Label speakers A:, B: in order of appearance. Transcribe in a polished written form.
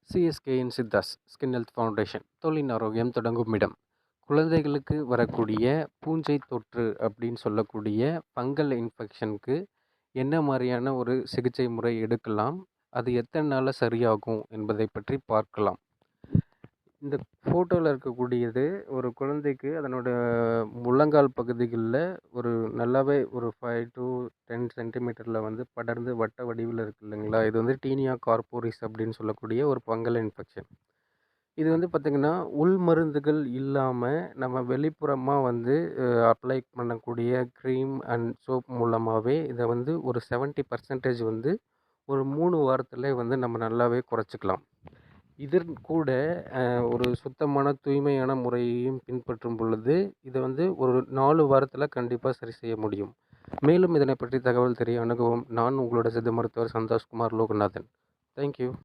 A: சிஎஸ்கேயின் சித்தாஸ் skin health foundation தோலின் ஆரோக்கியம் தொடங்கும் இடம். குழந்தைகளுக்கு வரக்கூடிய பூஞ்சை தொற்று அப்படின்னு சொல்லக்கூடிய ஃபங்கல் இன்ஃபெக்ஷனுக்கு என்ன மாதிரியான ஒரு சிகிச்சை முறை எடுக்கலாம், அது எத்தனை நாளில் சரியாகும் என்பதை பற்றி பார்க்கலாம். இந்த ஃபோட்டோவில் இருக்கக்கூடியது ஒரு குழந்தைக்கு அதனோட முழங்கால் பகுதிகளில் ஒரு நல்லாவே ஒரு 5 to 10 சென்டிமீட்டரில் வந்து படர்ந்து வட்ட வடிவில் இருக்குது இல்லைங்களா. இது வந்து டீனியா கார்போரிஸ் அப்படின்னு சொல்லக்கூடிய ஒரு ஃபங்கல் இன்ஃபெக்ஷன். இது வந்து பார்த்திங்கன்னா உள் மருந்துகள் இல்லாமல் நம்ம வெளிப்புறமாக வந்து அப்ளை பண்ணக்கூடிய க்ரீம் அண்ட் சோப் மூலமாகவே இதை வந்து ஒரு 70% வந்து ஒரு 3 வாரத்தில் வந்து நம்ம நல்லாவே குறைச்சிக்கலாம். இதன் கூட ஒரு சுத்தமான தூய்மையான முறையையும் பின்பற்றும் பொழுது இதை வந்து ஒரு 4 வாரத்தில் கண்டிப்பாக சரி செய்ய முடியும். மேலும் இதனை பற்றி தகவல் தெரிய அணுகவும் நான் உங்களோட சித்த மருத்துவர் சந்தோஷ்குமார் லோகநாதன். தேங்க்யூ.